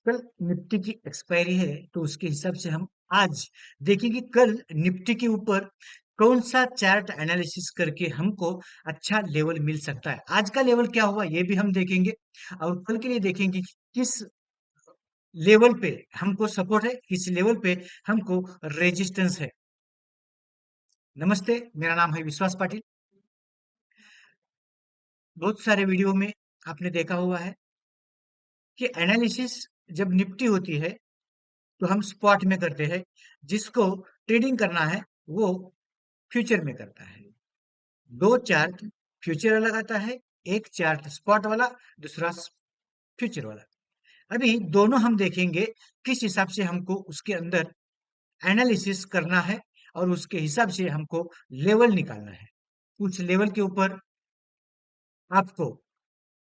कल निफ्टी की एक्सपायरी है तो उसके हिसाब से हम आज देखेंगे कल निफ्टी के ऊपर कौन सा चार्ट एनालिसिस करके हमको अच्छा लेवल मिल सकता है। आज का लेवल क्या हुआ ये भी हम देखेंगे और कल के लिए देखेंगे कि किस लेवल पे हमको सपोर्ट है, किस लेवल पे हमको रेजिस्टेंस है। नमस्ते, मेरा नाम है विश्वास पाटिल। बहुत सारे वीडियो में आपने देखा हुआ है कि एनालिसिस जब निफ्टी होती है तो हम स्पॉट में करते हैं। जिसको ट्रेडिंग करना है वो फ्यूचर में करता है। दो चार्ट फ्यूचर वाला आता है, एक चार्ट स्पॉट वाला, दूसरा फ्यूचर वाला। अभी दोनों हम देखेंगे किस हिसाब से हमको उसके अंदर एनालिसिस करना है और उसके हिसाब से हमको लेवल निकालना है। कुछ लेवल के ऊपर आपको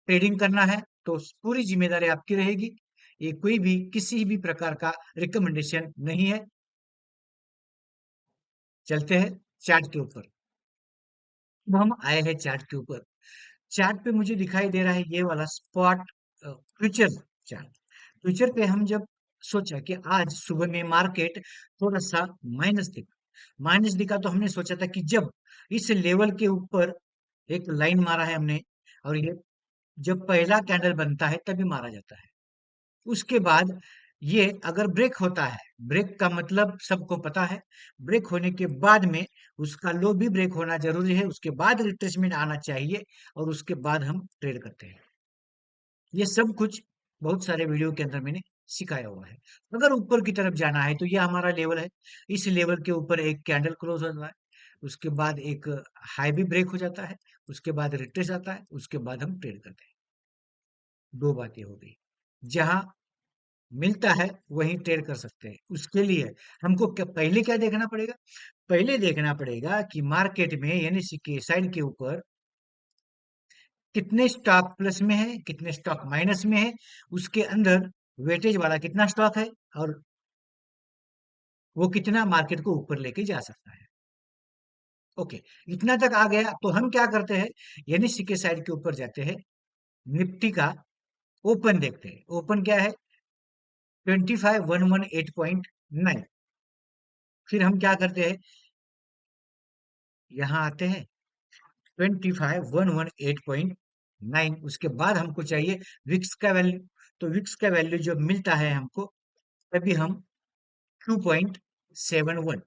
ट्रेडिंग करना है तो पूरी जिम्मेदारी आपकी रहेगी। ये कोई भी किसी भी प्रकार का रिकमेंडेशन नहीं है। चलते हैं चार्ट के ऊपर। अब हम आए हैं चार्ट के ऊपर। चार्ट पे मुझे दिखाई दे रहा है ये वाला स्पॉट फ्यूचर चार्ट। फ्यूचर पे हम जब सोचा कि आज सुबह में मार्केट थोड़ा सा माइनस दिखा तो हमने सोचा था कि जब इस लेवल के ऊपर एक लाइन मारा है हमने, और ये जब पहला कैंडल बनता है तभी मारा जाता है। उसके बाद ये अगर ब्रेक होता है, ब्रेक का मतलब सबको पता है। ब्रेक होने के बाद में उसका लो भी ब्रेक होना जरूरी है, उसके बाद रिट्रेसमेंट आना चाहिए और उसके बाद हम ट्रेड करते हैं। ये सब कुछ बहुत सारे वीडियो के अंदर मैंने सिखाया हुआ है। अगर ऊपर की तरफ जाना है तो ये हमारा लेवल है। इस लेवल के ऊपर एक कैंडल क्लोज होता है, उसके बाद एक हाई भी ब्रेक हो जाता है, उसके बाद रिट्रेस आता है, उसके बाद हम ट्रेड करते हैं। दो बातें हो गई। जहां मिलता है वहीं ट्रेड कर सकते हैं। उसके लिए हमको पहले क्या देखना पड़ेगा? पहले देखना पड़ेगा कि मार्केट में यानी के साइड के ऊपर कितने स्टॉक प्लस में है, कितने स्टॉक माइनस में है, उसके अंदर वेटेज वाला कितना स्टॉक है और वो कितना मार्केट को ऊपर लेके जा सकता है। ओके, इतना तक आ गया तो हम क्या करते हैं, यानी के साइड के ऊपर जाते हैं। निफ्टी का ओपन देखते हैं। ओपन क्या है? 25,118.9। फिर हम क्या करते हैं, यहाँ आते हैं 25,118.9। उसके बाद हमको चाहिए विक्स का वैल्यू। तो विक्स का वैल्यू जब मिलता है हमको तभी हम 2.71,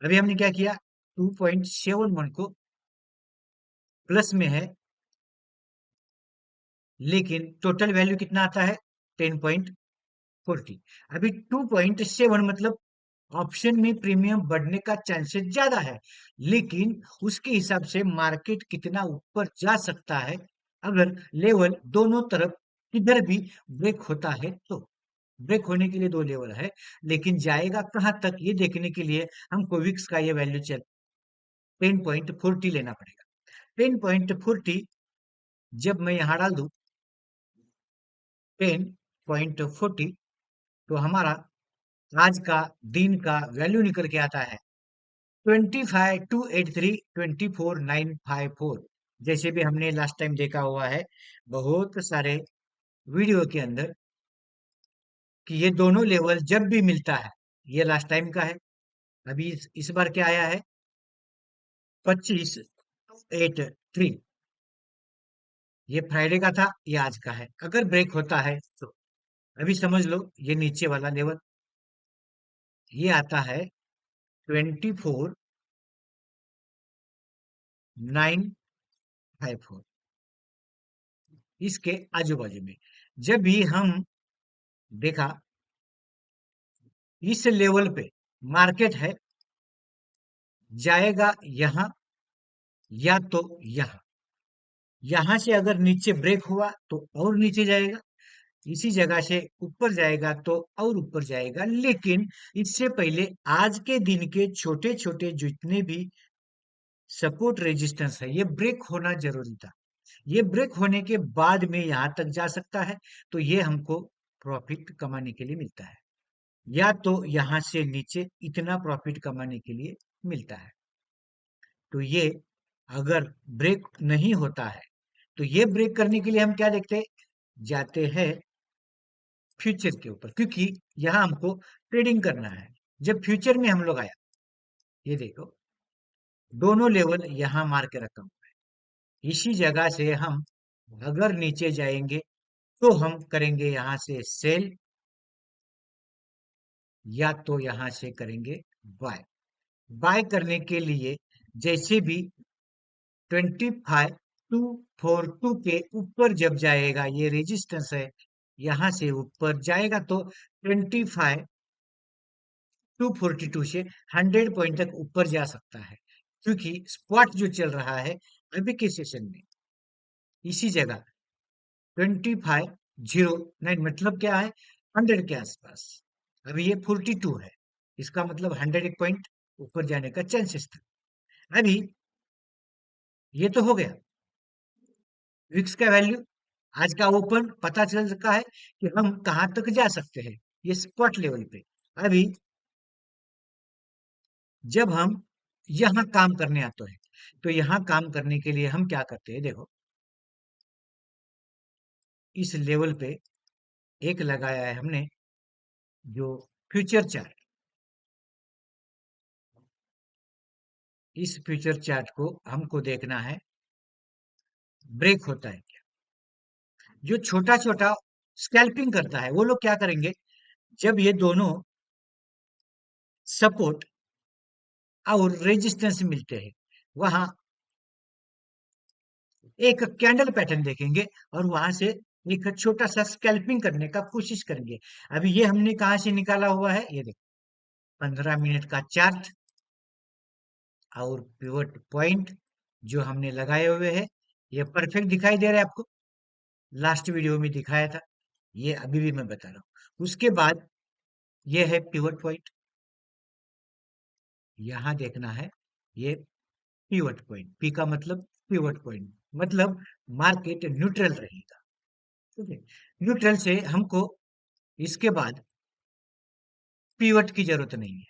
अभी हमने क्या किया, 2.71 को प्लस में है, लेकिन टोटल वैल्यू कितना आता है 10.40। अभी 2.7 मतलब ऑप्शन में प्रीमियम बढ़ने का चांसेस ज्यादा है, लेकिन उसके हिसाब से मार्केट कितना ऊपर जा सकता है अगर लेवल दोनों तरफ किधर भी ब्रेक होता है तो। ब्रेक होने के लिए दो लेवल है, लेकिन जाएगा कहां तक ये देखने के लिए हमको विक्स का ये वैल्यू 10.40 लेना पड़ेगा। 10.40 जब मैं यहां डाल दूं 10.40, तो हमारा आज का दिन का वैल्यू निकल के आता है 25,283,24,954। जैसे भी हमने लास्ट टाइम देखा हुआ है बहुत सारे वीडियो के अंदर कि ये दोनों लेवल जब भी मिलता है, ये लास्ट टाइम का है। अभी इस बार क्या आया है 25,883। ये फ्राइडे का था, ये आज का है। अगर ब्रेक होता है तो अभी समझ लो ये नीचे वाला लेवल ये आता है 24,954। इसके आजू बाजू में जब भी हम देखा इस लेवल पे मार्केट है, जाएगा यहां या तो यहां। यहां से अगर नीचे ब्रेक हुआ तो और नीचे जाएगा, इसी जगह से ऊपर जाएगा तो और ऊपर जाएगा। लेकिन इससे पहले आज के दिन के छोटे छोटे जितने भी सपोर्ट रेजिस्टेंस है ये ब्रेक होना जरूरी था। ये ब्रेक होने के बाद में यहां तक जा सकता है, तो ये हमको प्रॉफिट कमाने के लिए मिलता है, या तो यहां से नीचे इतना प्रॉफिट कमाने के लिए मिलता है। तो ये अगर ब्रेक नहीं होता है तो ये ब्रेक करने के लिए हम क्या देखते हैं, जाते हैं फ्यूचर के ऊपर, क्योंकि यहाँ हमको ट्रेडिंग करना है। जब फ्यूचर में हम लोग आया, ये देखो दोनों लेवल यहाँ मार के रखा हूं। इसी जगह से हम अगर नीचे जाएंगे तो हम करेंगे यहाँ से सेल, या तो यहाँ से करेंगे बाय। बाय करने के लिए जैसे भी 25,242 के ऊपर जब जाएगा, ये रेजिस्टेंस है, यहां से ऊपर जाएगा तो 25,242 से 100 पॉइंट तक ऊपर जा सकता है, क्योंकि स्पॉट जो चल रहा है अभी के सेशन में इसी जगह 25,009, मतलब क्या है, 100 के आसपास। अभी ये 42 है, इसका मतलब 100 पॉइंट ऊपर जाने का चांसेस था। अभी ये तो हो गया विक्स का वैल्यू, आज का ओपन पता चल चुका है कि हम कहां तक जा सकते हैं, ये स्पॉट लेवल पे। अभी जब हम यहां काम करने आते हैं, तो यहां काम करने के लिए हम क्या करते हैं, देखो इस लेवल पे एक लगाया है हमने, जो फ्यूचर चार्ट, इस फ्यूचर चार्ट को हमको देखना है ब्रेक होता है क्या। जो छोटा छोटा स्कैल्पिंग करता है वो लोग क्या करेंगे, जब ये दोनों सपोर्ट और रेजिस्टेंस मिलते हैं, वहां एक कैंडल पैटर्न देखेंगे और वहां से एक छोटा सा स्कैल्पिंग करने का कोशिश करेंगे। अभी ये हमने कहा से निकाला हुआ है, ये देखो 15 मिनट का चार्ट और पिवट पॉइंट जो हमने लगाए हुए हैं, ये परफेक्ट दिखाई दे रहा है आपको, लास्ट वीडियो में दिखाया था, ये अभी भी मैं बता रहा हूँ। उसके बाद ये है पिवट पॉइंट, यहां देखना है, ये पिवट पॉइंट, पी का मतलब पिवट पॉइंट, मतलब मार्केट न्यूट्रल रहेगा। ठीक है, न्यूट्रल से हमको इसके बाद पिवट की जरूरत नहीं है।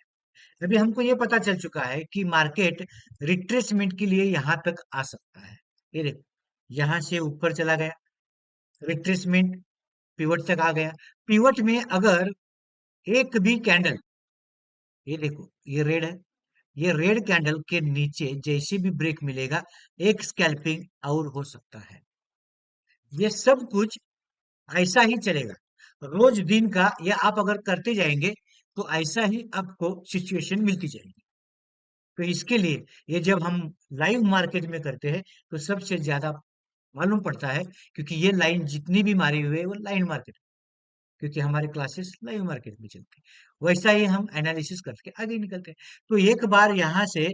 अभी हमको ये पता चल चुका है कि मार्केट रिट्रेसमेंट के लिए यहां तक आ सकता है। ये देखो यहां से ऊपर चला गया, रिट्रेसमेंट पिवट तक आ गया। पिवट में अगर एक भी कैंडल, ये देखो ये रेड है, ये रेड कैंडल के नीचे जैसे भी ब्रेक मिलेगा, एक स्कैल्पिंग और हो सकता है। ये सब कुछ ऐसा ही चलेगा रोज दिन का, या आप अगर करते जाएंगे तो ऐसा ही आपको सिचुएशन मिलती जाएगी। तो इसके लिए ये जब हम लाइव मार्केट में करते हैं तो सबसे ज्यादा मालूम पड़ता है, क्योंकि ये लाइन जितनी भी मारी हुई है वो लाइन मार्केट, क्योंकि हमारे क्लासेस लाइव मार्केट में चलती है, वैसा ही हम एनालिसिस करके आगे निकलते हैं। तो एक बार यहाँ से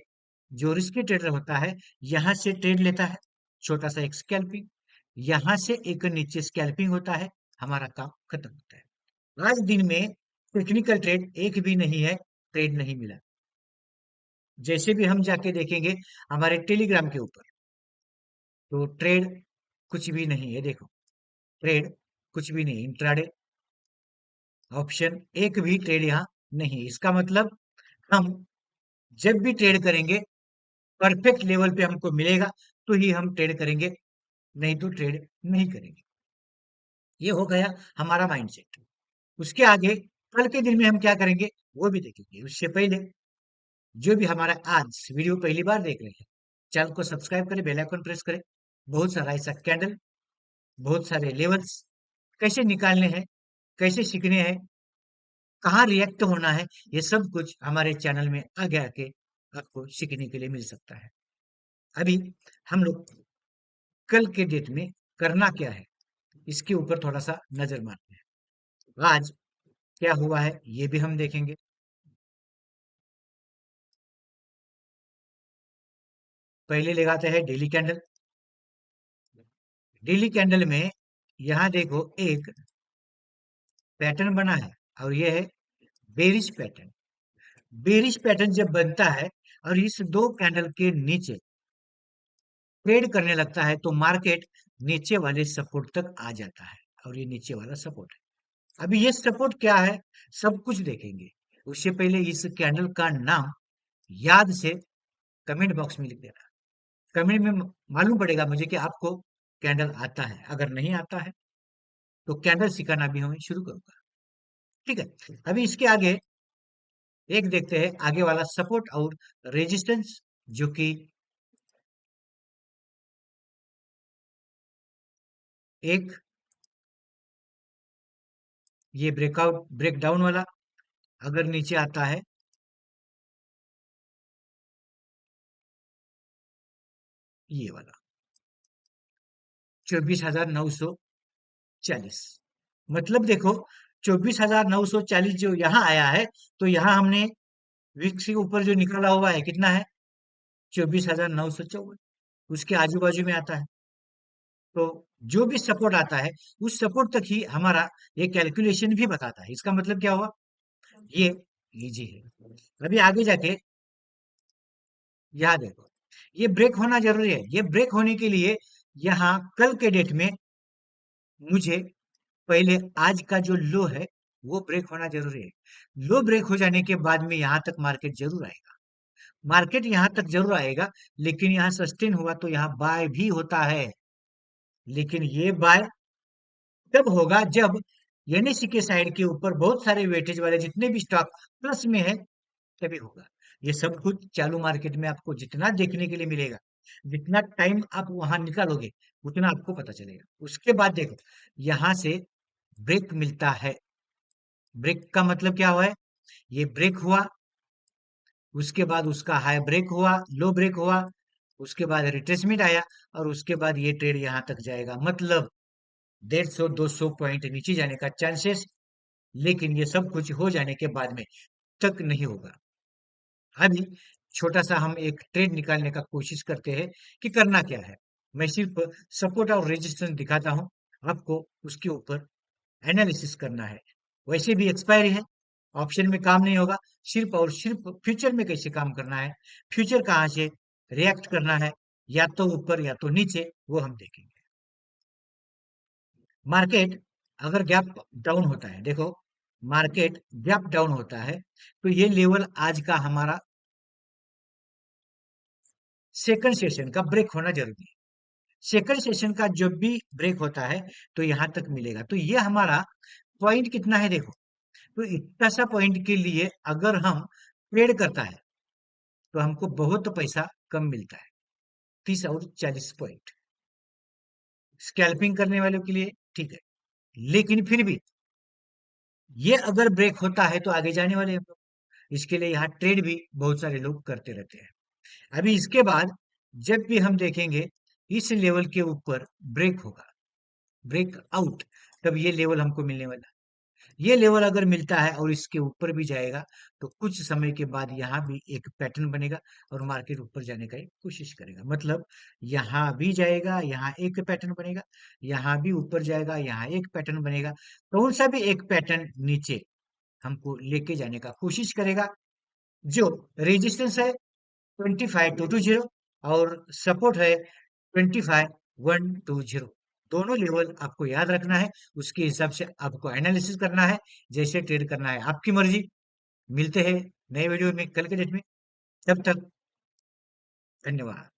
जो रिस्की ट्रेडर होता है, यहाँ से ट्रेड लेता है, छोटा सा एक स्कैल्पिंग, यहाँ से एक नीचे स्कैल्पिंग होता है, हमारा काम खत्म होता है। आज दिन में टेक्निकल ट्रेड एक भी नहीं है, ट्रेड नहीं मिला। जैसे भी हम जाके देखेंगे हमारे टेलीग्राम के ऊपर, तो ट्रेड कुछ भी नहीं है, देखो ट्रेड कुछ भी नहीं, इंट्राडे ऑप्शन एक भी ट्रेड यहाँ नहीं। इसका मतलब हम जब भी ट्रेड करेंगे परफेक्ट लेवल पे हमको मिलेगा तो ही हम ट्रेड करेंगे, नहीं तो ट्रेड नहीं करेंगे। ये हो गया हमारा माइंडसेट। उसके आगे कल के दिन में हम क्या करेंगे वो भी देखेंगे। उससे पहले जो भी हमारा आज वीडियो पहली बार देख रहे हैं, चैनल को सब्सक्राइब करें, बेल आइकन प्रेस करें। बहुत सारा ऐसा कैंडल, बहुत सारे लेवल्स कैसे निकालने हैं, कैसे सीखने हैं, कहाँ रिएक्ट होना है, ये सब कुछ हमारे चैनल में आगे आके आपको सीखने के लिए मिल सकता है। अभी हम लोग कल के डेट में करना क्या है, इसके ऊपर थोड़ा सा नजर मारते हैं। आज क्या हुआ है ये भी हम देखेंगे। पहले लगाते हैं डेली कैंडल। डेली कैंडल में यहाँ देखो एक पैटर्न बना है, और ये है बेरिश पैटर्न। बेरिश पैटर्न जब बनता है और इस दो कैंडल के नीचे ट्रेड करने लगता है, तो मार्केट नीचे वाले सपोर्ट तक आ जाता है, और ये नीचे वाला सपोर्ट है। अभी ये सपोर्ट क्या है सब कुछ देखेंगे। उससे पहले इस कैंडल का नाम याद से कमेंट बॉक्स में लिख देना। कमेंट में मालूम पड़ेगा मुझे कि आपको कैंडल आता है, अगर नहीं आता है तो कैंडल सिखाना भी हमें शुरू करूंगा। ठीक है। अभी इसके आगे एक देखते हैं, आगे वाला सपोर्ट और रेजिस्टेंस, जो कि एक ये ब्रेकआउट ब्रेक डाउन वाला अगर नीचे आता है, ये वाला 24,940, मतलब देखो 24,940 जो यहाँ आया है, तो यहाँ हमने विक्स के ऊपर जो निकाला हुआ है कितना है, 24,954, उसके आजू बाजू में आता है। तो जो भी सपोर्ट आता है, उस सपोर्ट तक ही हमारा ये कैलकुलेशन भी बताता है। इसका मतलब क्या हुआ, ये इजी है। अभी आगे जाके यहाँ देखो, ये ब्रेक होना जरूरी है। ये ब्रेक होने के लिए यहाँ कल के डेट में मुझे पहले आज का जो लो है वो ब्रेक होना जरूरी है। लो ब्रेक हो जाने के बाद में यहाँ तक मार्केट जरूर आएगा। मार्केट यहाँ तक जरूर आएगा, लेकिन यहाँ सस्टेन हुआ तो यहाँ बाय भी होता है। लेकिन ये बाय तब होगा जब एनएससी के साइड के ऊपर बहुत सारे वेटेज वाले जितने भी स्टॉक प्लस में है, तभी होगा। ये सब कुछ चालू मार्केट में आपको जितना देखने के लिए मिलेगा, जितना टाइम आप वहां निकालोगे, उतना आपको पता चलेगा। उसके बाद देखो, यहां से ब्रेक मिलता है। ब्रेक का मतलब क्या हुआ है, ये ब्रेक हुआ, उसके बाद उसका हाई ब्रेक हुआ, लो ब्रेक हुआ, उसके बाद रिट्रेसमेंट आया, और उसके बाद ये ट्रेड यहां तक जाएगा। मतलब 150-200 पॉइंट नीचे जाने का चांसेस, लेकिन ये सब कुछ हो जाने के बाद में तक नहीं होगा। अभी छोटा सा हम एक ट्रेड निकालने का कोशिश करते हैं कि करना क्या है। मैं सिर्फ सपोर्ट और रेजिस्टेंस दिखाता हूं, आपको उसके ऊपर एनालिसिस करना है। वैसे भी एक्सपायरी है, ऑप्शन में काम नहीं होगा। सिर्फ और सिर्फ फ्यूचर में कैसे काम करना है, फ्यूचर कहाँ से रिएक्ट करना है, या तो ऊपर या तो नीचे, वो हम देखेंगे। मार्केट अगर गैप डाउन होता है, देखो मार्केट गैप डाउन होता है, तो ये लेवल आज का हमारा सेकंड सेशन का ब्रेक होना जरूरी है। सेकंड सेशन का जब भी ब्रेक होता है, तो यहां तक मिलेगा। तो ये हमारा पॉइंट कितना है, देखो। तो इतना सा पॉइंट के लिए अगर हम ट्रेड करता है, तो हमको बहुत पैसा कम मिलता है, 30 और 40 पॉइंट स्कैल्पिंग करने वालों के लिए, ठीक है। लेकिन फिर भी ये अगर ब्रेक होता है तो आगे जाने वाले हम लोग, इसके लिए यहाँ ट्रेड भी बहुत सारे लोग करते रहते हैं। अभी इसके बाद जब भी हम देखेंगे इस लेवल के ऊपर ब्रेक होगा, ब्रेक आउट, तब ये लेवल हमको मिलने वाला है। ये लेवल अगर मिलता है और इसके ऊपर भी जाएगा, तो कुछ समय के बाद यहाँ भी एक पैटर्न बनेगा और मार्केट ऊपर जाने का कोशिश करेगा। मतलब यहाँ भी जाएगा, यहाँ एक पैटर्न बनेगा, यहाँ भी ऊपर जाएगा, यहाँ एक पैटर्न बनेगा। कौन सा भी एक पैटर्न नीचे हमको लेके जाने का कोशिश करेगा। जो रेजिस्टेंस है 25,220, और सपोर्ट है 25,120। दोनों लेवल आपको याद रखना है, उसके हिसाब से आपको एनालिसिस करना है, जैसे ट्रेड करना है आपकी मर्जी। मिलते हैं नए वीडियो में कल के डेट में, तब तक धन्यवाद।